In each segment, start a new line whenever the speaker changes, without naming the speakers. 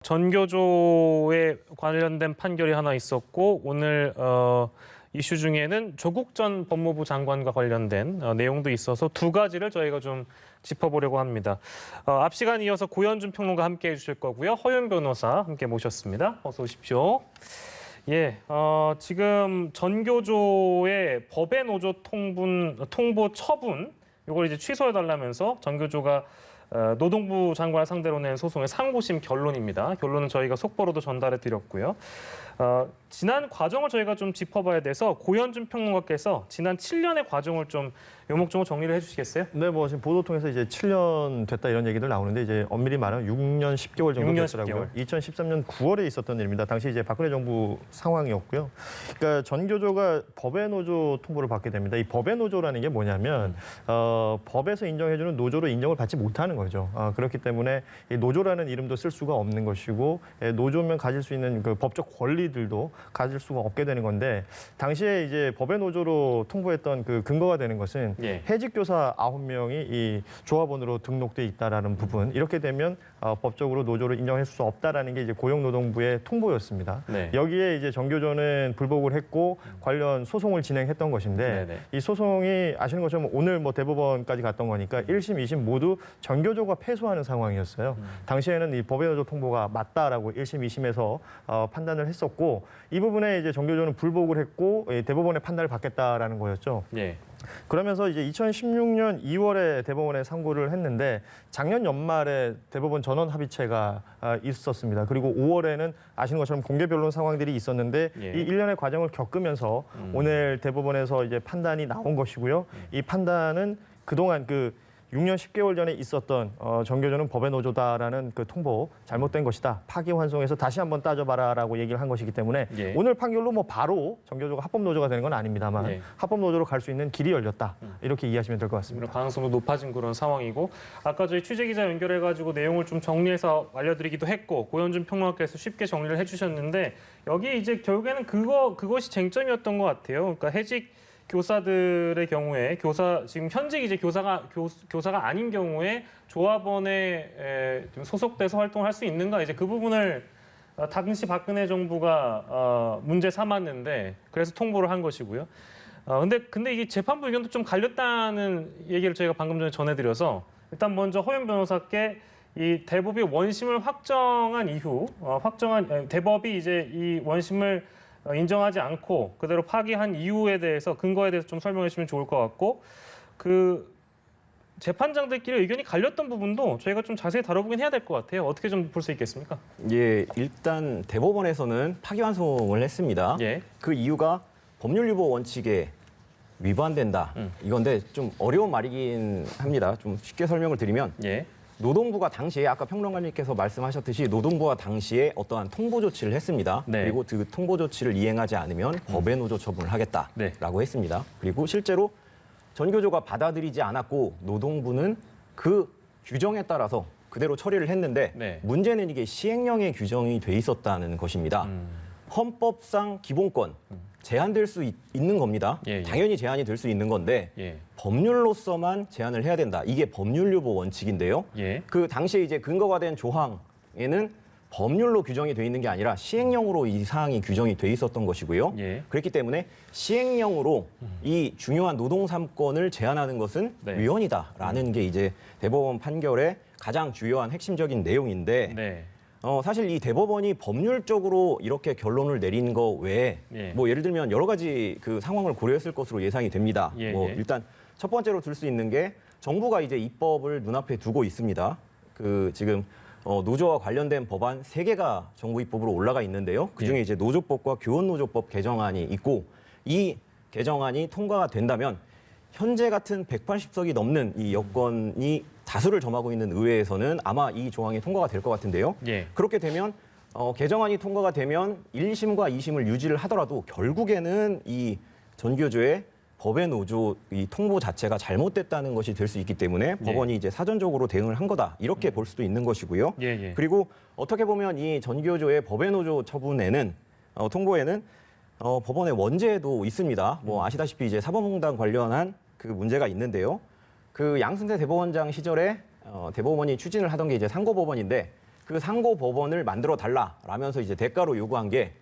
전교조에 관련된 판결이 하나 있었고 오늘 이슈 중에는 조국 전 법무부 장관과 관련된 내용도 있어서 두 가지를 저희가 좀 짚어보려고 합니다. 앞 시간 이어서 고현준 평론가 함께 해주실 거고요. 허윤 변호사 함께 모셨습니다. 어서 오십시오. 예, 지금 전교조의 법의 노조 통보 처분 이걸 이제 취소해달라면서 전교조가 노동부 장관을 상대로 낸 소송의 상고심 결론입니다. 결론은 저희가 속보로도 전달해 드렸고요. 지난 과정을 저희가 좀 짚어봐야 돼서 고현준 평론가께서 지난 7년의 과정을 좀 요목조목 정리를 해주시겠어요?
네, 뭐 지금 보도 통해서 이제 7년 됐다 이런 얘기들 나오는데 이제 엄밀히 말하면 6년 10개월 정도
6년
됐더라고요.
10개월.
2013년 9월에 있었던 일입니다. 당시 이제 박근혜 정부 상황이었고요. 그러니까 전교조가 법의 노조 통보를 받게 됩니다. 이 법의 노조라는 게 뭐냐면 법에서 인정해주는 노조로 인정을 받지 못하는 거죠. 그렇기 때문에 이 노조라는 이름도 쓸 수가 없는 것이고 노조면 가질 수 있는 그 법적 권리들도 가질 수가 없게 되는 건데 당시에 이제 법의 노조로 통보했던 그 근거가 되는 것은 해직 교사 9명이 이 조합원으로 등록돼 있다라는 부분 이렇게 되면 법적으로 노조를 인정할 수 없다라는 게 이제 고용노동부의 통보였습니다. 네. 여기에 이제 전교조는 불복을 했고 관련 소송을 진행했던 것인데 네네. 이 소송이 아시는 것처럼 오늘 뭐 대법원까지 갔던 거니까 1심, 2심 모두 전교조가 패소하는 상황이었어요. 당시에는 이 법의 노조 통보가 맞다라고 1심, 2심에서 판단을 했었고 이 부분에 이제 전교조는 불복을 했고 대법원의 판단을 받겠다라는 거였죠. 네. 그러면서 이제 2016년 2월에 대법원에 상고를 했는데 작년 연말에 대법원 전원 합의체가 있었습니다. 그리고 5월에는 아시는 것처럼 공개 변론 상황들이 있었는데 이 1년의 과정을 겪으면서 오늘 대법원에서 이제 판단이 나온 것이고요. 이 판단은 그동안 6년 10개월 전에 있었던 전교조는 법의 노조다라는 그 통보 잘못된 것이다. 파기환송해서 다시 한번 따져봐라라고 얘기를 한 것이기 때문에 오늘 판결로 뭐 바로 전교조가 합법 노조가 되는 건 아닙니다만 합법 노조로 갈 수 있는 길이 열렸다. 이렇게 이해하시면 될 것 같습니다.
가능성도 높아진 그런 상황이고 아까 저희 취재기자 연결해가지고 내용을 좀 정리해서 알려드리기도 했고 고현준 평론가께서 쉽게 정리를 해주셨는데 여기 이제 결국에는 그것이 쟁점이었던 것 같아요. 그러니까 해직 교사들의 경우에 지금 현직 이제 교사가 아닌 경우에 조합원에 좀 소속돼서 활동할 수 있는가 이제 그 부분을 당시 박근혜 정부가 문제 삼았는데 그래서 통보를 한 것이고요. 근데 이게 재판부 의견도 좀 갈렸다는 얘기를 저희가 방금 전에 전해드려서 일단 먼저 허윤 변호사께 이 대법이 원심을 확정한 이후 대법이 이제 이 원심을 인정하지 않고 그대로 파기한 이유에 대해서 근거에 대해서 좀 설명해 주시면 좋을 것 같고 그 재판장들끼리 의견이 갈렸던 부분도 저희가 좀 자세히 다뤄보긴 해야 될 것 같아요. 어떻게 좀 볼 수 있겠습니까?
예, 일단 대법원에서는 파기환송을 했습니다. 그 이유가 법률 유보 원칙에 위반된다. 이건데 좀 어려운 말이긴 합니다. 좀 쉽게 설명을 드리면 노동부가 당시에 아까 평론가님께서 말씀하셨듯이 노동부가 당시에 어떠한 통보 조치를 했습니다. 그리고 그 통보 조치를 이행하지 않으면 법의 노조 처분을 하겠다라고 했습니다. 그리고 실제로 전교조가 받아들이지 않았고 노동부는 그 규정에 따라서 그대로 처리를 했는데 문제는 이게 시행령에 규정이 돼 있었다는 것입니다. 헌법상 기본권 제한될 수 있는 겁니다. 당연히 제한이 될 수 있는 건데 법률로서만 제한을 해야 된다. 이게 법률 유보 원칙인데요. 그 당시에 이제 근거가 된 조항에는 법률로 규정이 돼 있는 게 아니라 시행령으로 이 사항이 규정이 돼 있었던 것이고요. 그렇기 때문에 시행령으로 이 중요한 노동 3권을 제한하는 것은 위헌이다라는 게 이제 대법원 판결의 가장 주요한 핵심적인 내용인데 사실 이 대법원이 법률적으로 이렇게 결론을 내린 거 외에 뭐 예를 들면 여러 가지 그 상황을 고려했을 것으로 예상이 됩니다. 일단 첫 번째로 들 수 있는 게 정부가 이제 입법을 눈앞에 두고 있습니다. 그 지금 노조와 관련된 법안 3개가 정부 입법으로 올라가 있는데요. 그중에 이제 노조법과 교원노조법 개정안이 있고 이 개정안이 통과가 된다면 현재 같은 180석이 넘는 이 여건이 다수를 점하고 있는 의회에서는 아마 이 조항이 통과가 될 것 같은데요. 그렇게 되면 개정안이 통과가 되면 1심과 2심을 유지를 하더라도 결국에는 이 전교조의 법의 노조 이 통보 자체가 잘못됐다는 것이 될 수 있기 때문에 법원이 이제 사전적으로 대응을 한 거다 이렇게 볼 수도 있는 것이고요. 그리고 어떻게 보면 이 전교조의 법의 노조 처분에는 통보에는 법원의 원죄도 있습니다. 뭐 아시다시피 이제 사법농단 관련한 그 문제가 있는데요. 그 양승태 대법원장 시절에 대법원이 추진을 하던 게 이제 상고법원인데 그 상고 법원을 만들어 달라라면서 이제 대가로 요구한 게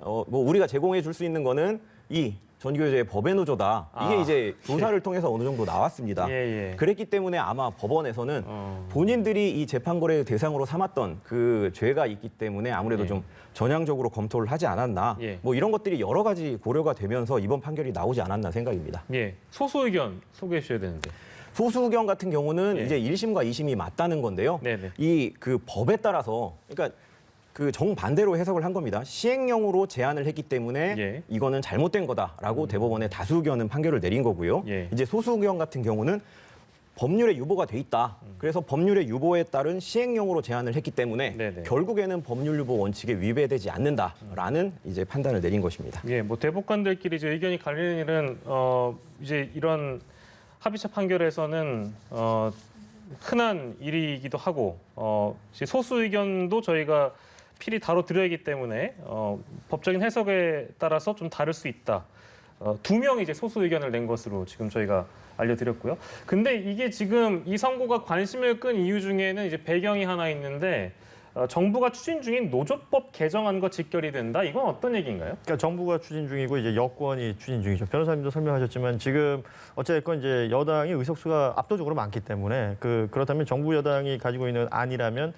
뭐 우리가 제공해 줄 수 있는 거는 이 전교조의 법의 노조다. 이게 이제 조사를 통해서 어느 정도 나왔습니다. 그랬기 때문에 아마 법원에서는 본인들이 이 재판 거래 대상으로 삼았던 그 죄가 있기 때문에 아무래도 좀 전향적으로 검토를 하지 않았나. 뭐 이런 것들이 여러 가지 고려가 되면서 이번 판결이 나오지 않았나 생각입니다.
소수 의견 소개해 주셔야 되는데.
소수 의견 같은 경우는 이제 1심과 2심이 맞다는 건데요. 이 그 법에 따라서 그러니까 그 정반대로 해석을 한 겁니다. 시행령으로 제한을 했기 때문에 이거는 잘못된 거다라고 대법원의 다수 의견은 판결을 내린 거고요. 이제 소수 의견 같은 경우는 법률에 유보가 돼 있다. 그래서 법률의 유보에 따른 시행령으로 제한을 했기 때문에 결국에는 법률 유보 원칙에 위배되지 않는다라는 이제 판단을 내린 것입니다.
뭐 대법관들끼리 이제 의견이 갈리는 일은 이제 이런 합의체 판결에서는 흔한 일이기도 하고 소수 의견도 저희가 필히 다뤄드려야 하기 때문에 법적인 해석에 따라서 좀 다를 수 있다. 2명이 이제 소수 의견을 낸 것으로 지금 저희가 알려드렸고요. 근데 이게 지금 이 선고가 관심을 끈 이유 중에는 이제 배경이 하나 있는데 정부가 추진 중인 노조법 개정안과 직결이 된다. 이건 어떤 얘기인가요?
그러니까 정부가 추진 중이고 이제 여권이 추진 중이죠. 변호사님도 설명하셨지만 지금 어쨌건 이제 여당이 의석수가 압도적으로 많기 때문에 그렇다면 정부 여당이 가지고 있는 안이라면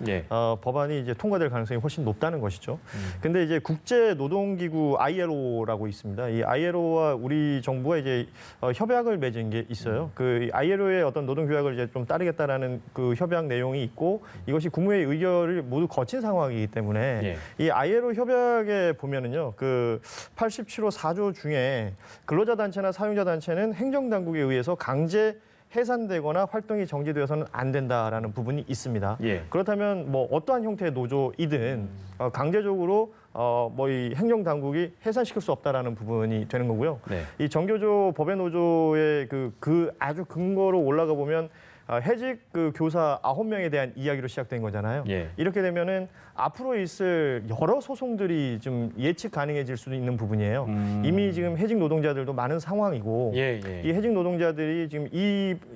법안이 이제 통과될 가능성이 훨씬 높다는 것이죠. 근데 이제 국제 노동기구 ILO라고 있습니다. 이 ILO와 우리 정부가 이제 협약을 맺은 게 있어요. 그 ILO의 어떤 노동 규약을 이제 좀 따르겠다라는 그 협약 내용이 있고 이것이 국무회의 의결을 모두 거친 상황이기 때문에 이 ILO 협약에 보면은요, 그 87호 4조 중에 근로자 단체나 사용자 단체는 행정당국에 의해서 강제 해산되거나 활동이 정지되어서는 안 된다라는 부분이 있습니다. 그렇다면 뭐 어떠한 형태의 노조이든 강제적으로 뭐 이 행정당국이 해산시킬 수 없다라는 부분이 되는 거고요. 이 정교조 법의 노조의 그 아주 근거로 올라가 보면 해직 그 교사 9명에 대한 이야기로 시작된 거잖아요. 이렇게 되면은 앞으로 있을 여러 소송들이 좀 예측 가능해질 수도 있는 부분이에요. 이미 지금 해직 노동자들도 많은 상황이고 이 해직 노동자들이 지금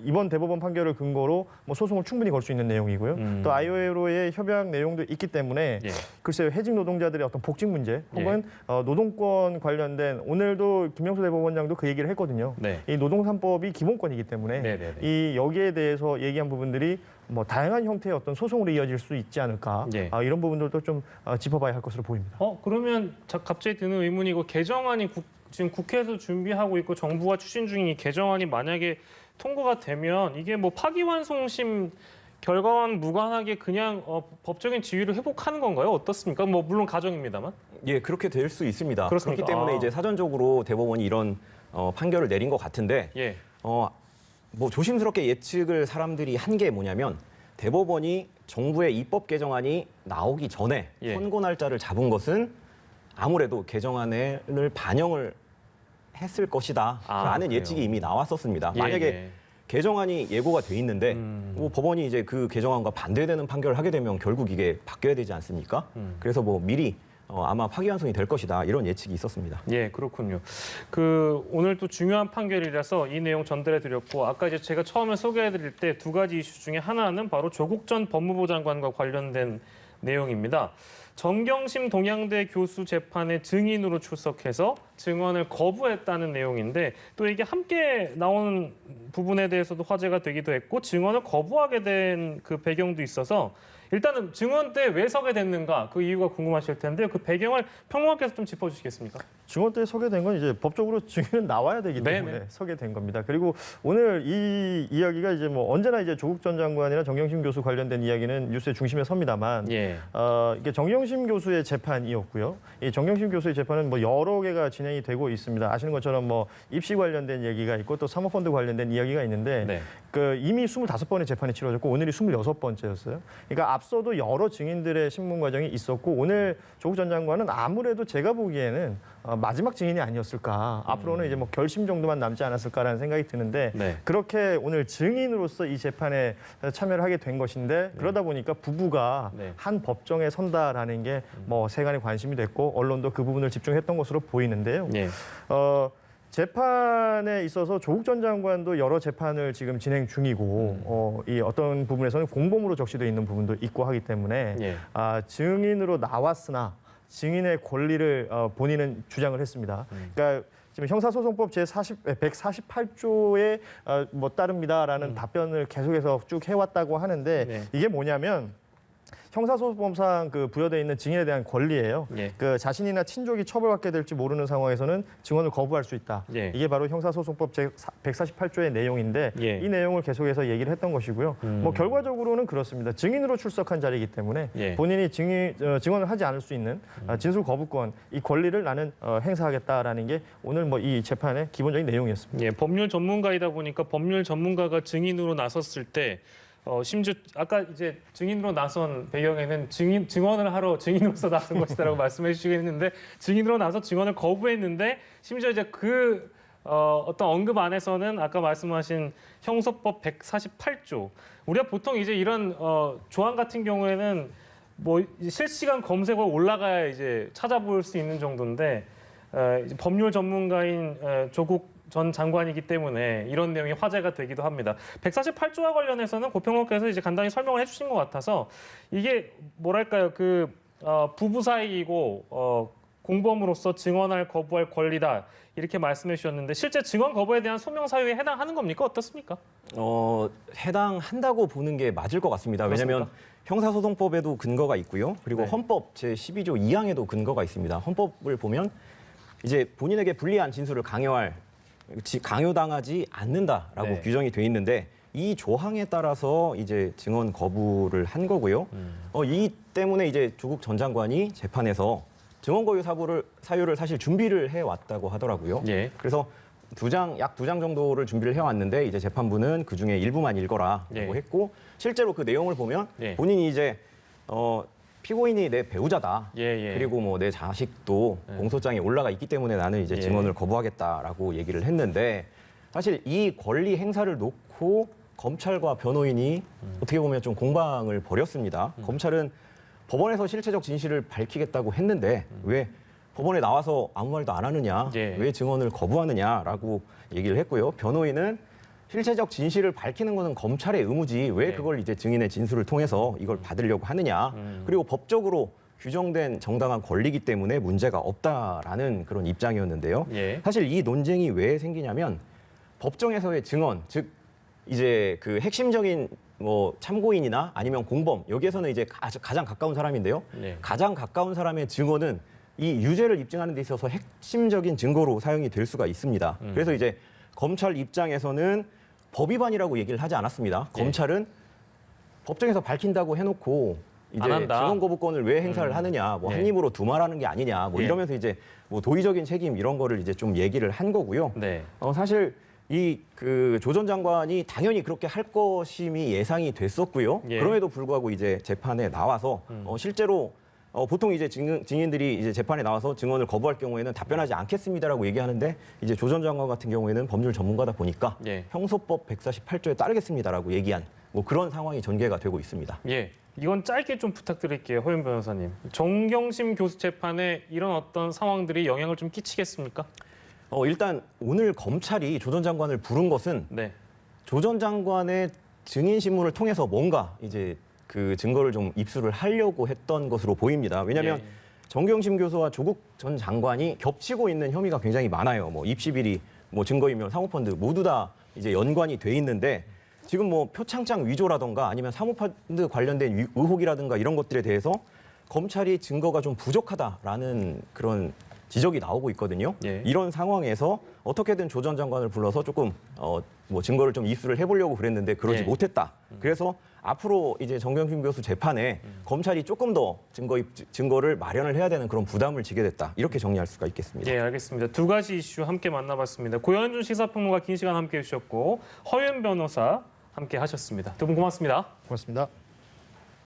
이번 대법원 판결을 근거로 뭐 소송을 충분히 걸 수 있는 내용이고요. 또 ILO의 협약 내용도 있기 때문에 글쎄요, 해직 노동자들의 어떤 복직 문제 혹은 노동권 관련된 오늘도 김영수 대법원장도 그 얘기를 했거든요. 이 노동 3법이 기본권이기 때문에 이 여기에 대해서 얘기한 부분들이 뭐 다양한 형태의 어떤 소송으로 이어질 수 있지 않을까 이런 부분들도 좀 짚어봐야 할 것으로 보입니다.
그러면 갑자기 드는 의문이 이거 개정안이 지금 국회에서 준비하고 있고 정부가 추진 중인 이 개정안이 만약에 통과가 되면 이게 뭐 파기환송심 결과와는 무관하게 그냥 법적인 지위를 회복하는 건가요? 어떻습니까? 뭐 물론 가정입니다만.
그렇게 될 수 있습니다.
그렇습니까?
그렇기 때문에 이제 사전적으로 대법원이 이런 판결을 내린 것 같은데 뭐 조심스럽게 예측을 사람들이 한 게 뭐냐면 대법원이 정부의 입법 개정안이 나오기 전에 선고 날짜를 잡은 것은 아무래도 개정안을 반영을 했을 것이다라는 예측이 이미 나왔었습니다. 만약에 개정안이 예고가 돼 있는데 뭐 법원이 이제 그 개정안과 반대되는 판결을 하게 되면 결국 이게 바뀌어야 되지 않습니까? 그래서 뭐 미리 아마 파기환송이 될 것이다 이런 예측이 있었습니다.
그렇군요. 오늘 또 중요한 판결이라서 이 내용 전달해드렸고 아까 이제 제가 처음에 소개해드릴 때 2가지 이슈 중에 하나는 바로 조국 전 법무부 장관과 관련된 내용입니다. 정경심 동양대 교수 재판에 증인으로 출석해서 증언을 거부했다는 내용인데 또 이게 함께 나오는 부분에 대해서도 화제가 되기도 했고 증언을 거부하게 된 그 배경도 있어서 일단은 증언 때 왜 서게 됐는가 그 이유가 궁금하실 텐데 그 배경을 평론가께서 좀 짚어주시겠습니까?
증언 때 서게 된 건 이제 법적으로 증인은 나와야 되기 때문에 서게 된 겁니다. 그리고 오늘 이 이야기가 이제 뭐 언제나 이제 조국 전 장관이나 정경심 교수 관련된 이야기는 뉴스의 중심에 섭니다만 이게 정경심 교수의 재판이었고요. 이 정경심 교수의 재판은 뭐 여러 개가 진행이 되고 있습니다. 아시는 것처럼 뭐 입시 관련된 얘기가 있고 또 사모펀드 관련된 이야기가 있는데 이미 25번의 재판이 치러졌고 오늘이 26번째였어요. 그러니까 앞서도 여러 증인들의 신문 과정이 있었고 오늘 조국 전 장관은 아무래도 제가 보기에는 마지막 증인이 아니었을까. 앞으로는 이제 뭐 결심 정도만 남지 않았을까라는 생각이 드는데 그렇게 오늘 증인으로서 이 재판에 참여를 하게 된 것인데 그러다 보니까 부부가 한 법정에 선다라는 게 뭐 세간의 관심이 됐고 언론도 그 부분을 집중했던 것으로 보이는데요. 재판에 있어서 조국 전 장관도 여러 재판을 지금 진행 중이고 이 어떤 부분에서는 공범으로 적시되어 있는 부분도 있고 하기 때문에
예.
증인으로 나왔으나 증인의 권리를 본인은 주장을 했습니다. 그러니까 지금 형사소송법 제148조에 뭐 따릅니다라는 답변을 계속해서 쭉 해왔다고 하는데
네.
이게 뭐냐면 형사소송법상 그 부여되어 있는 증인에 대한 권리예요.
예.
그 자신이나 친족이 처벌받게 될지 모르는 상황에서는 증언을 거부할 수 있다.
예.
이게 바로 형사소송법 제148조의 내용인데
예.
이 내용을 계속해서 얘기를 했던 것이고요. 뭐 결과적으로는 그렇습니다. 증인으로 출석한 자리이기 때문에
예.
본인이 증언을 하지 않을 수 있는 진술 거부권 이 권리를 나는 행사하겠다라는 게 오늘 뭐 이 재판의 기본적인 내용이었습니다.
예, 법률 전문가이다 보니까 법률 전문가가 증인으로 나섰을 때 심지어 아까 이제 증인으로 나선 배경에는 증언을 하러 증인으로서 나선 것이다라고 말씀해 주시긴 했는데 증인으로 나서 증언을 거부했는데 심지어 이제 그 어떤 언급 안에서는 아까 말씀하신 형소법 148조 우리가 보통 이제 이런 조항 같은 경우에는 뭐 실시간 검색어 올라가야 이제 찾아볼 수 있는 정도인데 이제 법률 전문가인 조국 전 장관이기 때문에 이런 내용이 화제가 되기도 합니다. 148조와 관련해서는 고평론께서 이제 간단히 설명을 해주신 것 같아서 이게 뭐랄까요 부부 사이이고 공범으로서 증언할 거부할 권리다 이렇게 말씀해 주셨는데 실제 증언 거부에 대한 소명 사유에 해당하는 겁니까 어떻습니까?
해당한다고 보는 게 맞을 것 같습니다.
그렇습니까?
왜냐하면 형사소송법에도 근거가 있고요. 그리고
네.
헌법 제12조 2항에도 근거가 있습니다. 헌법을 보면 이제 본인에게 불리한 진술을 강요당하지 않는다라고
네.
규정이 돼 있는데 이 조항에 따라서 이제 증언 거부를 한 거고요. 이 때문에 이제 조국 전 장관이 재판에서 증언 거부 사유를 사실 준비를 해 왔다고 하더라고요.
예.
그래서 약 두 장 정도를 준비를 해왔는데 이제 재판부는 그 중에 일부만 읽어라라고
예.
했고 실제로 그 내용을 보면
예.
본인이 이제 피고인이 내 배우자다.
예.
그리고 뭐 내 자식도 공소장에 올라가 있기 때문에 나는 이제
예.
증언을 거부하겠다라고 얘기를 했는데 사실 이 권리 행사를 놓고 검찰과 변호인이 어떻게 보면 좀 공방을 벌였습니다. 검찰은 법원에서 실체적 진실을 밝히겠다고 했는데 왜 법원에 나와서 아무 말도 안 하느냐,
예.
왜 증언을 거부하느냐라고 얘기를 했고요. 변호인은 실체적 진실을 밝히는 것은 검찰의 의무지 왜
예.
그걸 이제 증인의 진술을 통해서 이걸 받으려고 하느냐. 그리고 법적으로 규정된 정당한 권리이기 때문에 문제가 없다라는 그런 입장이었는데요.
예.
사실 이 논쟁이 왜 생기냐면 법정에서의 증언, 즉 이제 그 핵심적인 뭐 참고인이나 아니면 공범 여기에서는 이제 가장 가까운 사람인데요.
예.
가장 가까운 사람의 증언은 이 유죄를 입증하는 데 있어서 핵심적인 증거로 사용이 될 수가 있습니다. 그래서 이제 검찰 입장에서는 법 위반이라고 얘기를 하지 않았습니다.
예.
검찰은 법정에서 밝힌다고 해놓고 이제
안 한다.
증언 거부권을 왜 행사를 하느냐, 뭐
예.
한 입으로 두말하는 게 아니냐, 뭐
예.
이러면서 이제 뭐 도의적인 책임 이런 거를 이제 좀 얘기를 한 거고요.
네.
사실 이 그 조 전 장관이 당연히 그렇게 할 것임이 예상이 됐었고요.
예.
그럼에도 불구하고 이제 재판에 나와서 실제로 보통 이제 증인들이 이제 재판에 나와서 증언을 거부할 경우에는 답변하지 않겠습니다라고 얘기하는데 이제 조 전 장관 같은 경우에는 법률 전문가다 보니까
예.
형소법 148조에 따르겠습니다라고 얘기한 뭐 그런 상황이 전개가 되고 있습니다.
예. 이건 짧게 좀 부탁드릴게요, 허윤 변호사님. 정경심 교수 재판에 이런 어떤 상황들이 영향을 좀 끼치겠습니까?
일단 오늘 검찰이 조 전 장관을 부른 것은
네.
조 전 장관의 증인 신문을 통해서 뭔가 이제 그 증거를 좀 입수를 하려고 했던 것으로 보입니다. 왜냐하면
예.
정경심 교수와 조국 전 장관이 겹치고 있는 혐의가 굉장히 많아요. 뭐 입시 비리, 뭐 증거인멸, 사모펀드 모두 다 이제 연관이 돼 있는데 지금 뭐 표창장 위조라던가 아니면 사모펀드 관련된 의혹이라든가 이런 것들에 대해서 검찰이 증거가 좀 부족하다라는 그런 지적이 나오고 있거든요.
예.
이런 상황에서 어떻게든 조 전 장관을 불러서 조금 뭐 증거를 좀 입수를 해보려고 그랬는데 그러지
예.
못했다. 그래서 앞으로 이제 정경심 교수 재판에 검찰이 조금 더 증거를 마련을 해야 되는 그런 부담을 지게 됐다. 이렇게 정리할 수가 있겠습니다.
예, 알겠습니다. 두 가지 이슈 함께 만나봤습니다. 고현준 시사평론가 긴 시간 함께 해주셨고 허윤 변호사 함께 하셨습니다. 두 분 고맙습니다.
고맙습니다.